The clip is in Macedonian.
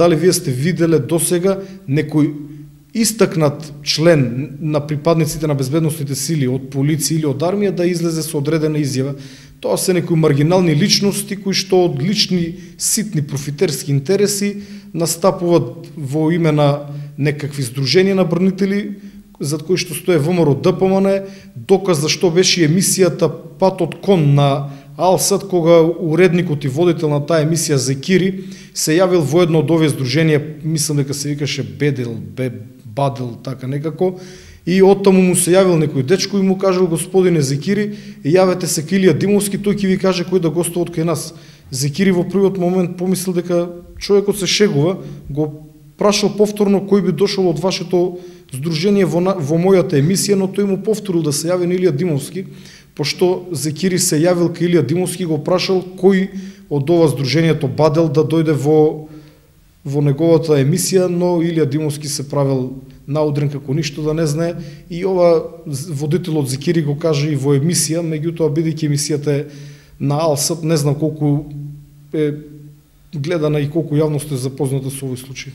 Дали вие сте виделе досега некој истакнат член на припадниците на безбедносните сили од полиција или од армија да излезе со одредена изјава? Тоа се некои маргинални личности кои што од лични ситни профитерски интереси настапуваат во име на некакви здруженија на бранители зад кои што стои ВМРО ДПМН. Доказ за што беше емисијата Патот кон на Алсат, кога уредникот и водител на таа емисија Зекири се јавил во едно од овие здруженија, мислам дека се викаше Бадел, така некако, и оттаму му се јавил некој дечко и му кажал: господине Зекири, јавете се кај Илија Димовски, тој ќе ви каже кој да гостува од кај нас. Зекири во првиот момент помислил дека човекот се шегува, го прашал повторно кој би дошол од вашето здружение во мојата емисија, но тој му повторил да се јави на Илија Димовски. Пошто Зекири се јавил кај Илија Димовски, го прашал кој од ова здружението Бадел да дојде во неговата емисија, но Илија Димовски се правил наудрен како ништо да не знае, и ова водителот Зекири го каже и во емисија, меѓутоа бидејќи емисијата е на Алсат, не знам колку е гледана и колку јавност е запозната со овој случај.